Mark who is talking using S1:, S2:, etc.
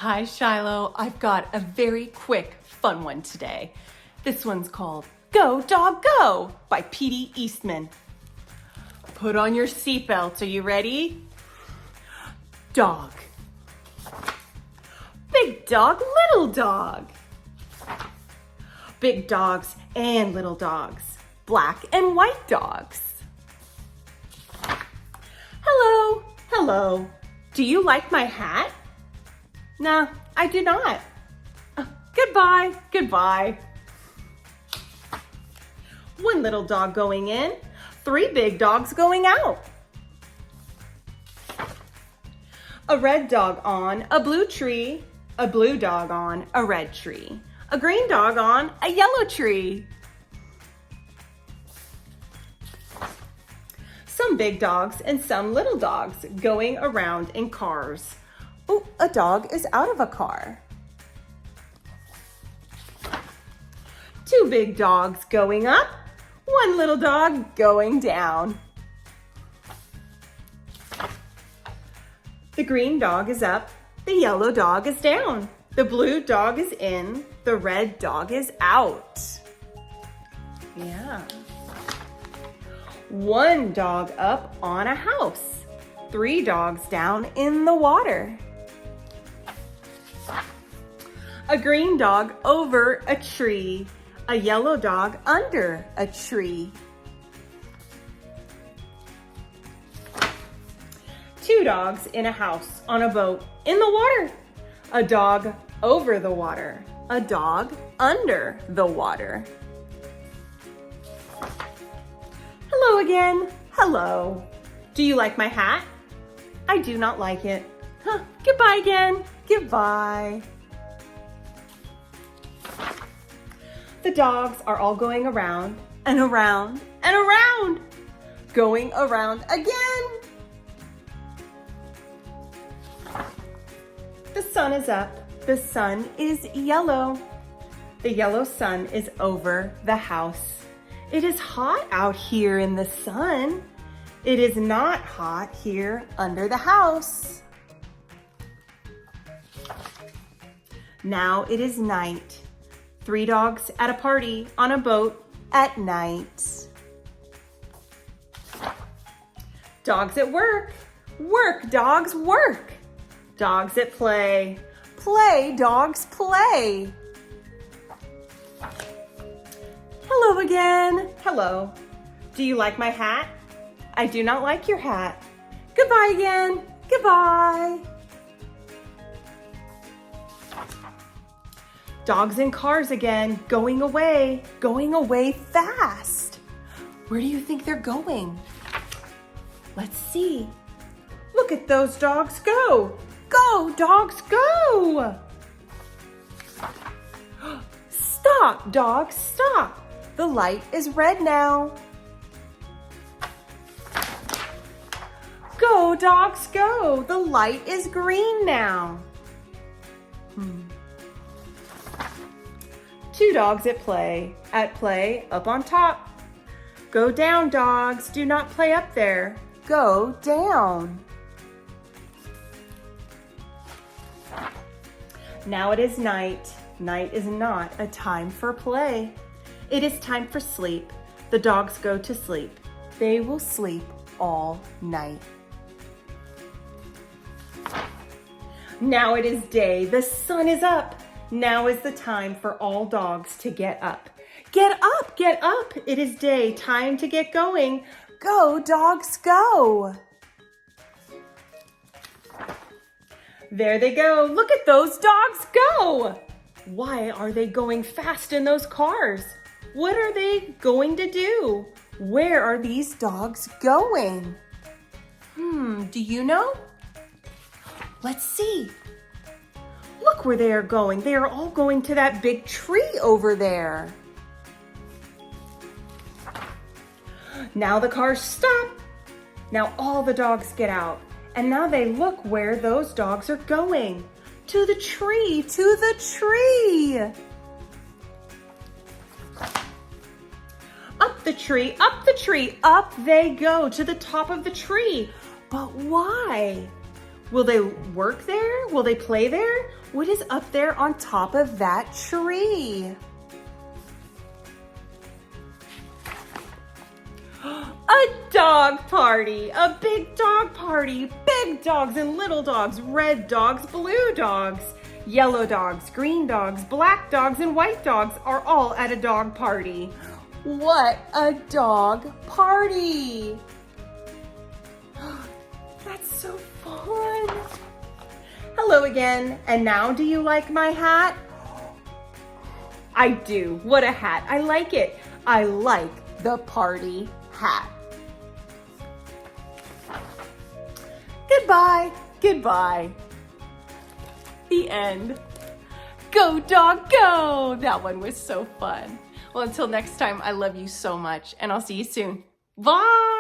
S1: Hi, Shiloh. I've got a very quick, fun one today. This one's called Go Dog Go by Petey Eastman. Put on your seatbelt. Are you ready? Dog. Big dog, little dog. Big dogs and little dogs. Black and white dogs. Hello, hello. Do you like my hat? No, I do not. Goodbye, goodbye. One little dog going in, 3 big dogs going out. A red dog on a blue tree, a blue dog on a red tree, a green dog on a yellow tree. Some big dogs and some little dogs going around in cars. Oh, a dog is out of a car. 2 big dogs going up, 1 little dog going down. The green dog is up, the yellow dog is down. The blue dog is in, the red dog is out. Yeah. 1 dog up on a house, 3 dogs down in the water. A green dog over a tree, a yellow dog under a tree. 2 dogs in a house on a boat in the water. A dog over the water, a dog under the water. Hello again, hello. Do you like my hat? I do not like it. Goodbye again, goodbye. The dogs are all going around and around and around. Going around again. The sun is up. The sun is yellow. The yellow sun is over the house. It is hot out here in the sun. It is not hot here under the house. Now it is night. 3 dogs at a party on a boat at night. Dogs at work. Work, dogs, work. Dogs at play. Play, dogs, play. Hello again. Hello. Do you like my hat? I do not like your hat. Goodbye again. Goodbye. Dogs in cars again, going away fast. Where do you think they're going? Let's see. Look at those dogs go. Go, dogs, go. Stop, dogs, stop. The light is red now. Go, dogs, go. The light is green now. 2 dogs at play up on top. Go down, dogs, do not play up there. Go down. Now it is night. Night is not a time for play. It is time for sleep. The dogs go to sleep. They will sleep all night. Now it is day. The sun is up. Now is the time for all dogs to get up. Get up, get up. It is day. Time to get going. Go, dogs, go. There they go. Look at those dogs go. Why are they going fast in those cars? What are they going to do? Where are these dogs going? Do you know? Let's see. Look where they are going. They are all going to that big tree over there. Now the cars stop. Now all the dogs get out. And now they look where those dogs are going. To the tree, to the tree. Up the tree, up the tree, up they go to the top of the tree. But why? Will they work there? Will they play there? What is up there on top of that tree? A dog party, a big dog party, big dogs and little dogs, red dogs, blue dogs, yellow dogs, green dogs, black dogs, and white dogs are all at a dog party. What a dog party! That's so fun. Hello again, and now do you like my hat? I do. What a hat. I like it. I like the party hat. Goodbye. Goodbye. The end. Go dog go! That one was so fun. Well, until next time, I love you so much, and I'll see you soon. Bye!